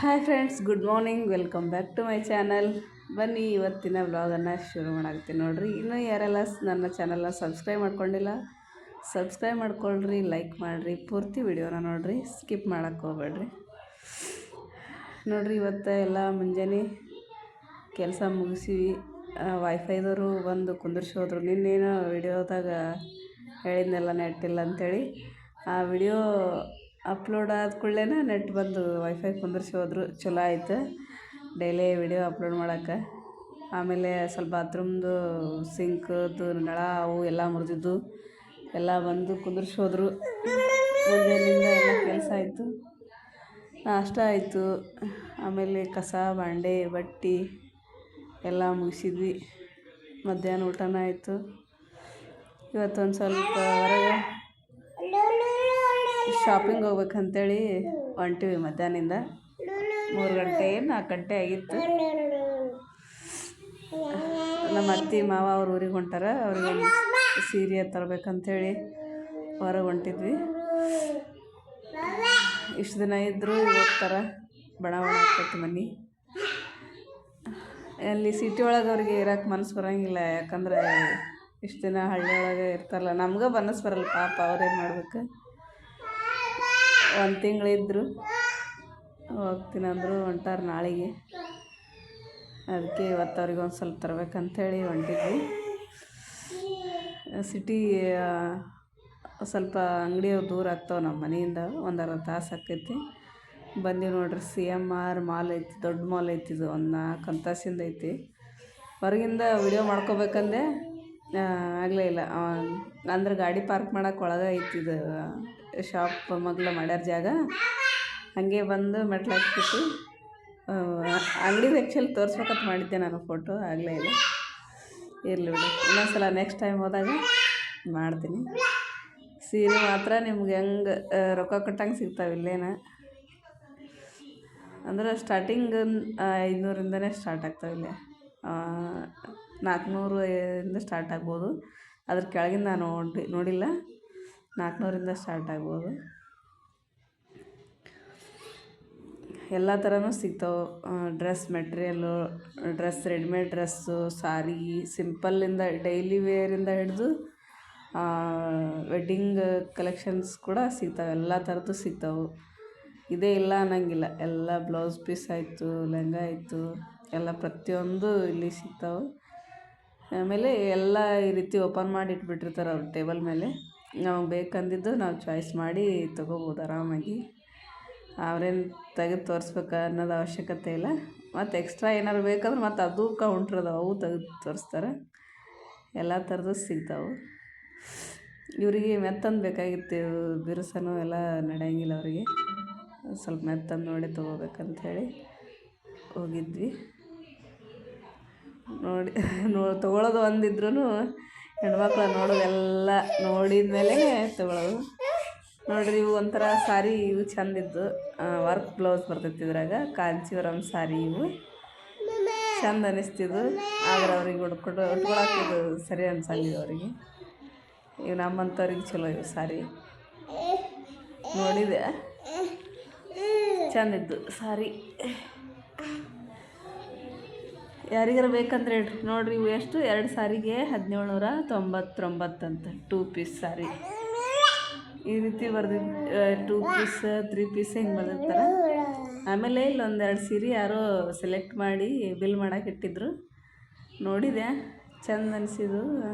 Hi friends, good morning. Welcome back to my channel. ಬನ್ನಿ ಇವತ್ತಿನ ವ್ಲಾಗನ್ನು ಶುರು ಮಾಡಾಕ್ತೀನಿ ನೋಡಿರಿ. ಇನ್ನೂ ಯಾರೆಲ್ಲ ನನ್ನ ಚಾನಲ್ನ ಸಬ್ಸ್ಕ್ರೈಬ್ ಮಾಡ್ಕೊಂಡಿಲ್ಲ, ಸಬ್ಸ್ಕ್ರೈಬ್ ಮಾಡ್ಕೊಳ್ರಿ, ಲೈಕ್ ಮಾಡಿರಿ, ಪೂರ್ತಿ ವಿಡಿಯೋನ ನೋಡಿರಿ, ಸ್ಕಿಪ್ ಮಾಡೋಕ್ಕೆ ಹೋಗ್ಬೇಡ್ರಿ. ನೋಡಿರಿ, ಇವತ್ತು ಎಲ್ಲ ಮುಂಜಾನೆ ಕೆಲಸ ಮುಗಿಸಿ ವೈಫೈದವರು ಬಂದು ಕುಂದಿರ್ಸಿ ಹೋದ್ರು. ನಿನ್ನೇನೋ ವಿಡಿಯೋದಾಗ ಹೇಳಿದ್ನೆಲ್ಲ ನೆಟ್ ಇಲ್ಲ ಅಂಥೇಳಿ ಆ ವಿಡಿಯೋ ಅಪ್ಲೋಡ್ ಆದ ಕೂಡಲೇ ನೆಟ್ ಬಂದು ವೈಫೈ ಕುಂದಿರ್ಸಿ ಹೋದ್ರು. ಚಲೋ ಆಯ್ತು ಡೈಲಿ ವಿಡಿಯೋ ಅಪ್ಲೋಡ್ ಮಾಡೋಕ್ಕೆ. ಆಮೇಲೆ ಸ್ವಲ್ಪ ಬಾತ್ರೂಮ್ದು ಸಿಂಕ್ದು ನಳ ಅವು ಎಲ್ಲ ಮುರಿದಿದ್ದು ಎಲ್ಲ ಬಂದು ಕುಂದಿರ್ಸಿ ಹೋದರು. ಮುಂಜಾನೆಯಿಂದ ಎಲ್ಲ ಕೆಲಸ ಆಯಿತು, ನಾಷ್ಟ ಆಯಿತು, ಆಮೇಲೆ ಕಸ ಬಾಂಡೆ ಬಟ್ಟೆ ಎಲ್ಲ ಮುಗಿಸಿದ್ವಿ. ಮಧ್ಯಾಹ್ನ ಊಟನೂ ಆಯಿತು. ಇವತ್ತೊಂದು ಸ್ವಲ್ಪ ಹೊರಗೆ ಶಾಪಿಂಗ್ ಹೋಗ್ಬೇಕಂತೇಳಿ ಹೊಂಟಿವಿ. ಮಧ್ಯಾಹ್ನದಿಂದ 3 ಗಂಟೆ 4 ಗಂಟೆ ಆಗಿತ್ತು. ನಮ್ಮ ಅತ್ತೆ ಮಾವ ಅವ್ರ ಊರಿಗೆ ಹೊಂಟಾರ. ಅವ್ರಿಗೆ ಸೀರೆ ತರಬೇಕಂತೇಳಿ ಹೊರಗೆ ಹೊಂಟಿದ್ವಿ. ಇಷ್ಟು ದಿನ ಇದ್ದರೂ ಹೋಗ್ತಾರೆ, ಬಣ ಆಗ್ತೈತಿ ಮನೆ. ಅಲ್ಲಿ ಸಿಟಿ ಒಳಗೆ ಅವ್ರಿಗೆ ಇರೋಕೆ ಮನಸ್ಸು ಬರೋಂಗಿಲ್ಲ. ಯಾಕಂದ್ರೆ ಇಷ್ಟು ದಿನ ಹಳ್ಳಿ ಒಳಗೆ ಇರ್ತಾರಲ್ಲ, ನಮ್ಗೆ ಮನಸ್ಸು ಬರಲ್ಲ ಪಾಪ. ಅವ್ರೇನು ಮಾಡ್ಬೇಕು. 1 ತಿಂಗಳಿದ್ರು ಹೋಗ್ತೀನಿ ಅಂದರು. ಹೊಂಟಾರ ನಾಳೆಗೆ. ಅದಕ್ಕೆ ಇವತ್ತು ಅವ್ರಿಗೆ ಒಂದು ಸ್ವಲ್ಪ ತರಬೇಕಂಥೇಳಿ ಹೊಂಟಿದ್ವಿ. ಸಿಟಿ ಸ್ವಲ್ಪ ಅಂಗಡಿ ದೂರ ಆಗ್ತಾವೆ ನಮ್ಮ ಮನೆಯಿಂದ, 1.5 ತಾಸು ಆಕೈತಿ. ಬಂದೀವಿ ನೋಡ್ರಿ. CMR ಮಾಲ್ ಐತಿ, ದೊಡ್ಡ ಮಾಲ್ ಐತಿ. ಇದು 4 ಅಂತಸ್ತಿಂದ ಐತಿ. ಹೊರಗಿಂದ ವಿಡಿಯೋ ಮಾಡ್ಕೋಬೇಕಂದೆ ಆಗಲೇ ಇಲ್ಲ. ಅಂದ್ರೆ ಗಾಡಿ ಪಾರ್ಕ್ ಮಾಡೋಕೆ ಒಳಗೆ ಐತಿ. ಇದು ಶಾಪ್ ಮಗ್ಲ ಮಾಡ್ಯಾರ ಜಾಗ. ಹಾಗೆ ಬಂದು ಮೆಟ್ಲು ಹಾಕ್ಬಿಟ್ಟು ಅಂಗಡಿದು ಆ್ಯಕ್ಚುಲಿ ತೋರಿಸ್ಬೇಕಂತ ಮಾಡಿದ್ದೆ ನಾನು, ಫೋಟೋ ಆಗಲೇ ಇಲ್ಲ. ಇರಲಿ ಬಿಡಿ, ಇನ್ನೊಂದ್ಸಲ ನೆಕ್ಸ್ಟ್ ಟೈಮ್ ಹೋದಾಗ ಮಾಡ್ತೀನಿ. ಸೀರೆ ಮಾತ್ರ ನಿಮ್ಗೆ ಹೆಂಗೆ ರೊಕ್ಕ ಕೊಟ್ಟಂಗೆ ಸಿಗ್ತಾವೆ ಇಲ್ಲೇನ. ಅಂದ್ರೆ ಸ್ಟಾರ್ಟಿಂಗ್ 500ರಿಂದನೇ ಸ್ಟಾರ್ಟ್ ಆಗ್ತಾವೆ ಇಲ್ಲೇ. 400ಇಂದ ಸ್ಟಾರ್ಟ್ ಆಗ್ಬೋದು. ಅದ್ರ ಕೆಳಗಿಂದ ನಾನು ನೋಡಿಲ್ಲ. 400ರಿಂದ ಸ್ಟಾರ್ಟ್ ಆಗ್ಬೋದು. ಎಲ್ಲ ಥರನೂ ಸಿಗ್ತಾವೆ. Dress material, dress, readymade dress, sari, ಸಿಂಪಲ್ಲಿಂದ ಡೈಲಿ ವೇರಿಂದ ಹಿಡಿದು ವೆಡ್ಡಿಂಗ್ ಕಲೆಕ್ಷನ್ಸ್ ಕೂಡ ಸಿಗ್ತಾವೆ. ಎಲ್ಲ ಥರದ್ದು ಸಿಗ್ತಾವೆ. ಇದೇ ಇಲ್ಲ ಅನ್ನೋಂಗಿಲ್ಲ. ಎಲ್ಲ ಬ್ಲೌಸ್ ಪೀಸ್ ಆಯಿತು, ಲೆಹಂಗ ಆಯಿತು, ಎಲ್ಲ ಪ್ರತಿಯೊಂದು ಇಲ್ಲಿ ಸಿಗ್ತಾವೆ. ಆಮೇಲೆ ಎಲ್ಲ ಈ ರೀತಿ ಓಪನ್ ಮಾಡಿ ಇಟ್ಬಿಟ್ಟಿರ್ತಾರೆ ಅವ್ರು ಟೇಬಲ್ ಮೇಲೆ. ನಾವು ಬೇಕಂದಿದ್ದು ನಾವು ಚಾಯ್ಸ್ ಮಾಡಿ ತೊಗೋಬೋದು ಆರಾಮಾಗಿ. ಅವ್ರೇನು ತೆಗೆದು ತೋರಿಸ್ಬೇಕು ಅನ್ನೋದು ಅವಶ್ಯಕತೆ ಇಲ್ಲ. ಮತ್ತು ಎಕ್ಸ್ಟ್ರಾ ಏನಾದ್ರು ಬೇಕಂದ್ರೆ ಮತ್ತು ಅದು ಕೌಂಟ್ರ್ ಅದಾವೆ, ಅವು ತೆಗೆದು ತೋರಿಸ್ತಾರೆ. ಎಲ್ಲ ಥರದ್ದು ಸಿಗ್ತಾವೆ. ಇವರಿಗೆ ಮೆತ್ತಂದು ಬೇಕಾಗಿತ್ತು. ಬಿರುಸನು ಎಲ್ಲ ನಡೆಯಂಗಿಲ್ಲ ಅವರಿಗೆ. ಸ್ವಲ್ಪ ಮೆತ್ತಂದು ನೋಡಿ ತೊಗೋಬೇಕಂಥೇಳಿ ಹೋಗಿದ್ವಿ. ತೊಗೊಳೋದು ಒಂದಿದ್ರೂ ಹೆಣ್ಮಕ್ಳು ನೋಡೋದೆಲ್ಲ ನೋಡಿದ ಮೇಲೆ ತೊಗೊಳೋದು. ನೋಡಿರಿ, ಇವು ಒಂಥರ ಸಾರಿ, ಇವು ಚೆಂದಿದ್ದು ವರ್ಕ್ ಬ್ಲೌಸ್ ಬರ್ತೈತಿ ಇದ್ರಾಗ. ಕಾಂಚೀವರಂ ಸಾರಿ ಇವು ಚೆಂದ ಅನ್ನಿಸ್ತಿದ್ದು. ಆದ್ರೆ ಅವ್ರಿಗೆ ಉಟ್ಕೊಳಕ್ಕೆ ಸರಿ ಅನ್ಸಂಗಿಲ್ಲ ಅವರಿಗೆ. ಇವು ನಮ್ಮಂಥವ್ರಿಗೆ ಚಲೋ ಇವು ಸಾರಿ. ನೋಡಿದೆ, ಚೆಂದಿದ್ದು ಸಾರಿ. ಯಾರಿಗಾರ ಬೇಕಂದ್ರೆ ಹೇಳ್ರಿ. ನೋಡಿರಿ, ಇವು ಎಷ್ಟು 2 ಸಾರಿಗೆ 1799 ಅಂತ. 2 ಪೀಸ್ ಸಾರಿ ಈ ರೀತಿ ಬರ್ದಿದ್ದು. 2 ಪೀಸ್ 3 ಪೀಸ್ ಹಿಂಗೆ ಬರ್ದಿರ್ತಾರೆ. ಆಮೇಲೆ ಇಲ್ಲೊಂದು 2 ಸೀರೆ ಯಾರೋ ಸೆಲೆಕ್ಟ್ ಮಾಡಿ ಬಿಲ್ ಮಾಡೋಕೆ ಇಟ್ಟಿದ್ರು. ನೋಡಿದೆ, ಚೆಂದ ಅನಿಸಿದ್ದು.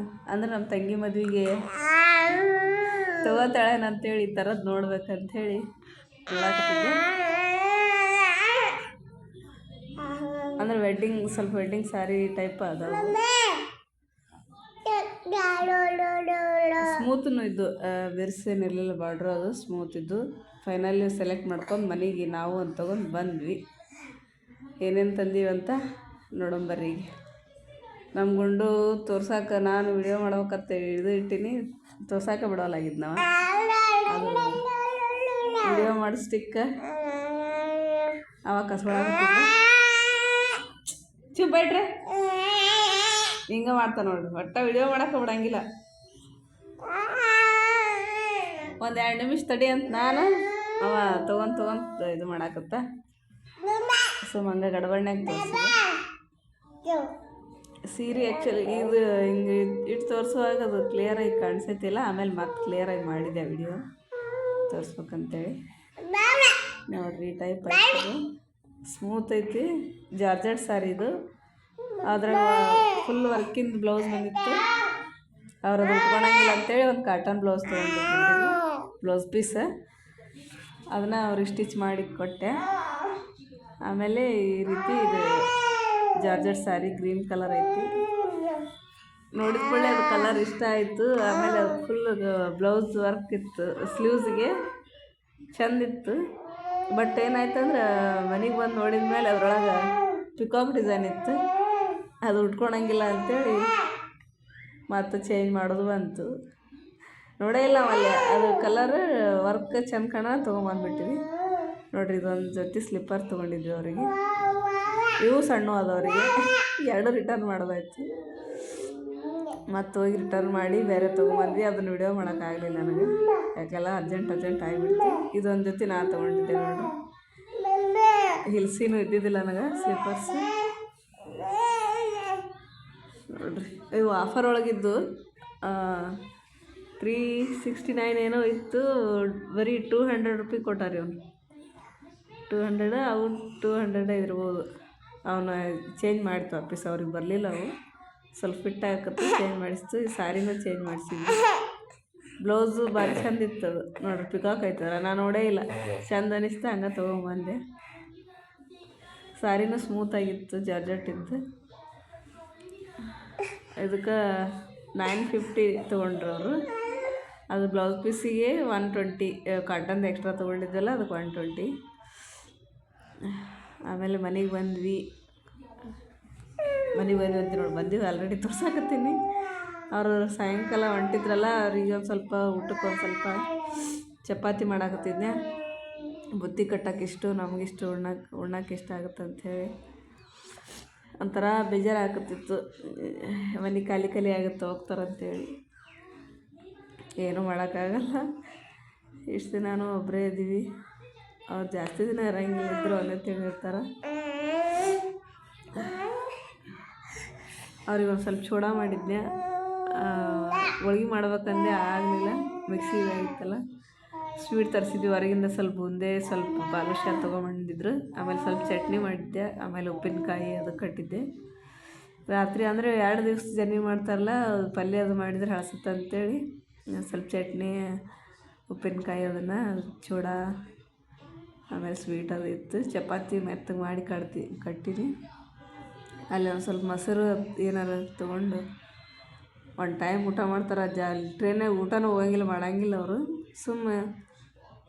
ಅಂದ್ರೆ ನಮ್ಮ ತಂಗಿ ಮದುವೆಗೆ ತೊಗೋತಾಳೇನಂತೇಳಿ ಈ ಥರದ್ದು ನೋಡ್ಬೇಕಂಥೇಳಿ ನೋಡಕತ್ತಿದ್ದೆ. ಅಂದ್ರೆ ಸ್ವಲ್ಪ ವೆಡ್ಡಿಂಗ್ ಸಾರಿ ಟೈಪ್ ಅದಾವೆ. ಸ್ಮೂತೂ ಇದ್ದು, ಬಿರ್ಸೇನಿರಲಿಲ್ಲ. ಬಾರ್ಡ್ರ್ ಅದು ಸ್ಮೂತ್ ಇದ್ದು. ಫೈನಲಿ ಸೆಲೆಕ್ಟ್ ಮಾಡ್ಕೊಂಡು ಮನೆಗೆ ನಾವು ಒಂದು ತೊಗೊಂಡು ಬಂದ್ವಿ. ಏನೇನು ತಂದೀವಂತ ನೋಡಂಬರ್ರಿ. ನಮ್ಮ ಗುಂಡು ತೋರ್ಸಾಕ ನಾನು ವಿಡಿಯೋ ಮಾಡ್ಬೇಕಂತ ಇಟ್ಟೀನಿ, ತೋರ್ಸಾಕ ಬಿಡೋಲಾಗಿದ್ದು ನಾವು. ಅದು ವಿಡಿಯೋ ಮಾಡಿ ಸ್ಟಿಕ್ಕ ಅವಾಗ ಕಸ್ಕೊಳಕತ್ತಿದ್ದ. ಬೈಟ್ರೆ ಹಿಂಗೆ ಮಾಡ್ತಾ ನೋಡ್ರಿ. ಒಟ್ಟು ವಿಡಿಯೋ ಮಾಡೋಕೆ ಬಿಡಂಗಿಲ್ಲ. 1-2 ನಿಮಿಷ ತಡಿ ಅಂತ ನಾನು, ಅವ ತೊಗೊಂಡು ಇದು ಮಾಡಾಕತ್ತ. ಹಂಗೆ ಗಡಬಡ್ನ್ಯಾಗ ತೋರಿಸಿದೆ. ಸೀರೆ ಆ್ಯಕ್ಚುಲಿ ಇದು ಹಿಂಗೆ ಇಟ್ಟು ತೋರಿಸುವಾಗ ಅದು ಕ್ಲಿಯರಾಗಿ ಕಾಣಿಸೈತಿಲ್ಲ. ಆಮೇಲೆ ಮತ್ತೆ ಕ್ಲಿಯರಾಗಿ ಮಾಡಿದೆ ವಿಡಿಯೋ ತೋರಿಸ್ಬೇಕಂತೇಳಿ. ನೋಡಿರಿ ಈ ಟೈಪ್ ಐತಿ, ಸ್ಮೂತ್ ಐತಿ. ಜಾರ್ಜೆಟ್ ಸ್ಯಾರಿ ಇದು. ಅದ್ರಾಗ ಫುಲ್ ವರ್ಕಿಂದು ಬ್ಲೌಸ್ ಬಂದಿತ್ತು. ಅವ್ರು ಅದು ಉಟ್ಕೊಳಂಗಿಲ್ಲ ಅಂತೇಳಿ ಒಂದು ಕಾಟನ್ ಬ್ಲೌಸ್ ತೊಗೊಂಡಿದ್ದು, ಬ್ಲೌಸ್ ಪೀಸ್. ಅದನ್ನು ಅವ್ರಿಗೆ ಸ್ಟಿಚ್ ಮಾಡಿ ಕೊಟ್ಟೆ. ಆಮೇಲೆ ಈ ರೀತಿ ಇದು ಜಾರ್ಜೆಟ್ ಸ್ಯಾರಿ ಗ್ರೀನ್ ಕಲರ್ ಐತಿ. ನೋಡಿದ ಕೂಡಲೇ ಅದು ಕಲರ್ ಇಷ್ಟ ಆಯಿತು. ಆಮೇಲೆ ಅದು ಫುಲ್ ಬ್ಲೌಸ್ ವರ್ಕ್ ಇತ್ತು, ಸ್ಲೀವ್ಸ್ಗೆ ಚೆಂದಿತ್ತು. ಬಟ್ ಏನಾಯ್ತಂದ್ರೆ ಮನೆಗೆ ಬಂದು ನೋಡಿದ ಮೇಲೆ ಅದ್ರೊಳಗೆ ಪಿಕಾಕ್ ಡಿಸೈನ್ ಇತ್ತು. ಅದು ಉಟ್ಕೊಳಂಗಿಲ್ಲ ಅಂಥೇಳಿ ಮತ್ತು ಚೇಂಜ್ ಮಾಡೋದು ಬಂತು. ನೋಡೇ ಇಲ್ಲ ಅವಲ್ಲಿ ಅದು ಕಲರ್ ವರ್ಕ್ ಚೆಂದ ಕಾಣ ತೊಗೊಂಬಂದ್ಬಿಟ್ಟಿವಿ. ನೋಡಿರಿ, ಇದೊಂದು ಜೊತೆ ಸ್ಲಿಪ್ಪರ್ ತೊಗೊಂಡಿದ್ವಿ ಅವರಿಗೆ. ಇವು ಸಣ್ಣ ಅದವರಿಗೆ 2 ರಿಟರ್ನ್ ಮಾಡೋದಾಯ್ತು. ಮತ್ತು ಹೋಗಿ ರಿಟರ್ನ್ ಮಾಡಿ ಬೇರೆ ತೊಗೊಂಬಂದ್ವಿ. ಅದನ್ನು ವಿಡಿಯೋ ಮಾಡೋಕ್ಕಾಗಲಿಲ್ಲ ನನಗೆ, ಯಾಕೆಲ್ಲ ಅರ್ಜೆಂಟ್ ಇಡ್ತು. ಇದೊಂದು ಜೊತೆ ನಾನು ತೊಗೊಂಡಿದ್ದೆ ನೋಡಿರಿ. ಹಿಲ್ಸಿನೂ ಇದ್ದಿದ್ದಿಲ್ಲ ನನಗೆ ಸ್ಲಿಪ್ಪರ್ಸ್. ನೋಡಿರಿ, ಇವು ಆಫರ್ ಒಳಗಿದ್ದು 369 ಏನೋ ಇತ್ತು. ಬರೀ 200 ರೂಪಾಯಿ ಕೊಟ್ಟಾರಿ ಅವನು. 200 ಅವು 200 ಇರ್ಬೋದು. ಅವನು ಚೇಂಜ್ ಮಾಡ್ತು ವಾಪಸ್. ಅವ್ರಿಗೆ ಬರಲಿಲ್ಲ ಅವು, ಸ್ವಲ್ಪ ಫಿಟ್ ಆಗತ್ತೆ ಚೇಂಜ್ ಮಾಡಿಸ್ತು. ಈ ಸ್ಯಾರಿನೂ ಚೇಂಜ್ ಮಾಡಿಸಿದ್ವಿ. ಬ್ಲೌಸು ಭಾರಿ ಚಂದ ಇತ್ತು ಅದು. ನೋಡಿರಿ, ಪಿಕಾಕ್ ಆಯ್ತಲ್ಲ, ನಾನು ನೋಡೇ ಇಲ್ಲ, ಚಂದ ಅನಿಸ್ತು, ಹಂಗೆ ತೊಗೊಂಬಂದೆ. ಸ್ಯಾರಿನೂ ಸ್ಮೂತಾಗಿತ್ತು, ಜಾರ್ಜೆಟ್ ಇತ್ತು. ಇದಕ್ಕೆ 950 ತೊಗೊಂಡ್ರು ಅವರು. ಅದು ಬ್ಲೌಸ್ ಪೀಸಿಗೆ 120, ಕಾಟನ್ದು ಎಕ್ಸ್ಟ್ರಾ ತೊಗೊಂಡಿದ್ದಲ್ಲ ಅದಕ್ಕೆ 120. ಆಮೇಲೆ ಮನೆಗೆ ಬಂದ್ವಿ ಅಂತ ನೋಡಿ ಬಂದೀವಿ. ಆಲ್ರೆಡಿ ತೋರ್ಸಾಕತ್ತೀನಿ. ಅವರು ಸಾಯಂಕಾಲ ಹೊಂಟಿದ್ರಲ್ಲ, ಅವ್ರಿಗೆ ಒಂದು ಸ್ವಲ್ಪ ಊಟಕ್ಕೆ ಒಂದು ಸ್ವಲ್ಪ ಚಪಾತಿ ಮಾಡಾಕತ್ತಿದ್ದೆ. ಬುತ್ತಿ ಕಟ್ಟೋಕ್ಕಿಷ್ಟು, ನಮಗಿಷ್ಟು ಉಣ್ಣಕ್ಕೆ ಇಷ್ಟ ಆಗುತ್ತೆ ಅಂಥೇಳಿ ಒಂಥರ ಬೇಜಾರಾಗತ್ತಿತ್ತು. ಮನೆ ಖಾಲಿ ಆಗುತ್ತೆ ಹೋಗ್ತಾರಂತೇಳಿ. ಏನೂ ಮಾಡೋಕ್ಕಾಗಲ್ಲ. ಇಷ್ಟು ದಿನಾನು ಒಬ್ಬರೇ ಇದ್ದೀವಿ. ಅವ್ರು ಜಾಸ್ತಿ ದಿನ ಇರೋಂಗಿಲ್ಲ, ಇದ್ದರು ಒಂದೇ ತಿಂಗಳು ಇರ್ತಾರೆ. ಅವ್ರಿಗೆ ಒಂದು ಸ್ವಲ್ಪ ಚೂಡ ಮಾಡಿದ್ದೆ. ಹೋಳ್ಗೆ ಮಾಡ್ಬೇಕಂದೆ, ಆಗಲಿಲ್ಲ. ಮಿಕ್ಸಿ ಇತ್ತಲ್ಲ, ಸ್ವೀಟ್ ತರಿಸಿದ್ವಿ ಹೊರಗಿಂದ. ಸ್ವಲ್ಪ ಬೂಂದೆ, ಸ್ವಲ್ಪ ಬಾದುಷಾ ತೊಗೊಂಬಂದಿದ್ರು. ಆಮೇಲೆ ಸ್ವಲ್ಪ ಚಟ್ನಿ ಮಾಡಿದ್ದೆ. ಆಮೇಲೆ ಉಪ್ಪಿನಕಾಯಿ ಅದು ಕಟ್ಟಿದ್ದೆ. ರಾತ್ರಿ ಅಂದರೆ 2 ದಿವಸ ಜರ್ನಿ ಮಾಡ್ತಾರಲ್ಲ, ಪಲ್ಯ ಅದು ಮಾಡಿದ್ರೆ ಹಳಸುತ್ತೆ ಅಂತೇಳಿ ಸ್ವಲ್ಪ ಚಟ್ನಿ, ಉಪ್ಪಿನಕಾಯಿ, ಅದನ್ನು ಚೂಡ, ಆಮೇಲೆ ಸ್ವೀಟ್ ಅದು ಇತ್ತು. ಚಪಾತಿ ಮೆತ್ತಗೆ ಮಾಡಿ ಕಟ್ಟಿನಿ. ಅಲ್ಲಿ ಒಂದು ಸ್ವಲ್ಪ ಮೊಸರು ಏನಾರು ತೊಗೊಂಡು ಒಂದು ಟೈಮ್ ಊಟ ಮಾಡ್ತಾರೆ. ಟ್ರೈನಾಗ ಊಟನೂ ಹೋಗಂಗಿಲ್ಲ, ಮಾಡೋಂಗಿಲ್ಲ ಅವರು. ಸುಮ್ಮನೆ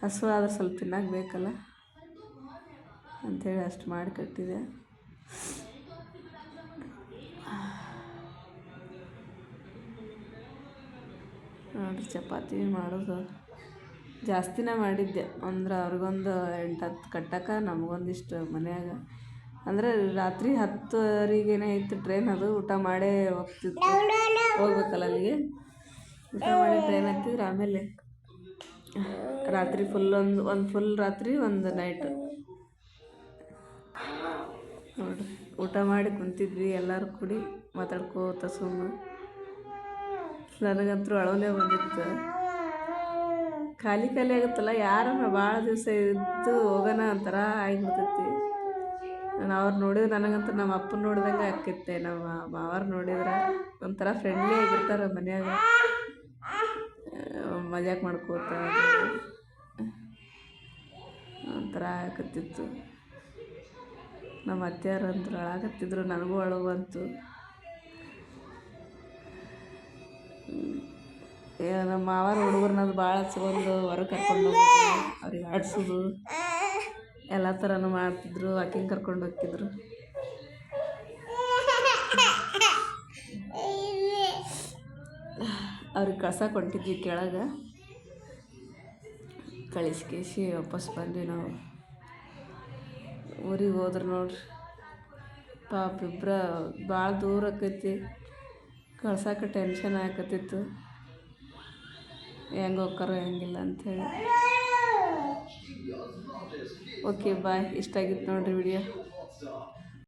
ಹಸು ಆದ್ರೆ ಸ್ವಲ್ಪ ತಿನ್ನಕ್ಕೆ ಬೇಕಲ್ಲ ಅಂಥೇಳಿ ಅಷ್ಟು ಮಾಡಿ ಕಟ್ಟಿದೆ. ನೋಡಿರಿ, ಚಪಾತಿ ಮಾಡೋದು ಜಾಸ್ತಿನೇ ಮಾಡಿದ್ದೆ. ಅಂದ್ರೆ ಅವ್ರಿಗೊಂದು 8-10 ಕಟ್ಟಕ್ಕೆ, ನಮಗೊಂದಿಷ್ಟು ಮನ್ಯಾಗ. ಅಂದರೆ ರಾತ್ರಿ 10:00 ಇತ್ತು ಟ್ರೈನ್. ಅದು ಊಟ ಮಾಡೇ ಹೋಗ್ಬೇಕಲ್ಲ ಅಲ್ಲಿಗೆ. ಊಟ ಮಾಡಿ ಟ್ರೈನ್ ಹತ್ತಿದ್ರೆ ಆಮೇಲೆ ರಾತ್ರಿ ಫುಲ್ ಒಂದು ಫುಲ್ ರಾತ್ರಿ, ಒಂದು ನೈಟು. ನೋಡಿರಿ, ಊಟ ಮಾಡಿ ಕುಂತಿದ್ವಿ ಎಲ್ಲರೂ ಕೂಡಿ ಮಾತಾಡ್ಕೋತ ಸುಮ್ಮ. ನನಗಂತೂ ಅಳೋನೇ ಬಂದಿತ್ತು. ಖಾಲಿ ಆಗುತ್ತಲ್ಲ, ಯಾರನ್ನ ಭಾಳ ದಿವಸ ಇದ್ದು ಹೋಗೋಣ ಒಂಥರ ಆಗಿಬಿಡ್ತೈತಿ. ಅವ್ರು ನೋಡಿದ್ರೆ ನನಗಂತೂ ನಮ್ಮ ಅಪ್ಪನ ನೋಡಿದಂಗೆ ಆಕ್ಕಿತ್ತೆ. ನಮ್ಮ ಮಾವಾರು ನೋಡಿದ್ರೆ ಒಂಥರ ಫ್ರೆಂಡ್ಲಿ ಆಗಿರ್ತಾರೆ ಮನ್ಯಾಗ, ಮಜಾಕ್ ಮಾಡ್ಕೋತ ಒಂಥರ ಆಕತ್ತಿತ್ತು. ನಮ್ಮ ಅತ್ತೆಯರು ಅಂತೂ ಅಳಾಕತ್ತಿದ್ರು, ನನಗೂ ಅಳು ಬಂತು. ನಮ್ಮ ಮಾವಾರ ಹುಡುಗರನ್ನದು ಭಾಳ ಹಚ್ಕೊಂಡು ಹೊರಗೆ ಕರ್ಕೊಂಡು ಹೋಗೋದು, ಅವ್ರಿಗೆ ಆಡಿಸೋದು ಎಲ್ಲ ಥರನೂ ಮಾಡ್ತಿದ್ರು. ವಾಕಿಂಗ್ ಕರ್ಕೊಂಡು ಹೋಗ್ತಿದ್ರು. ಅವ್ರಿಗೆ ಕಳ್ಸಕ್ಕೆ ಹೊಂಟಿದ್ವಿ ಕೆಳಗೆ. ಕಳಿಸ್ಕೇಸಿ ವಾಪಸ್ ಬಂದ್ವಿ ನಾವು. ಊರಿಗೆ ಹೋದ್ರೆ ನೋಡ್ರಿ, ಪಾಪ ಇಬ್ಬರ ಭಾಳ ದೂರ ಆಕೈತಿ. ಕಳ್ಸಕ್ಕೆ ಟೆನ್ಷನ್ ಆಕತ್ತಿತ್ತು, ಹೆಂಗೆ ಹೋಗ್ತಾರೋ ಹೆಂಗಿಲ್ಲ ಅಂಥೇಳಿ. Okay bye. ಇಷ್ಟ ಆಗಿತ್ತು ನೋಡಿರಿ ವಿಡಿಯೋ.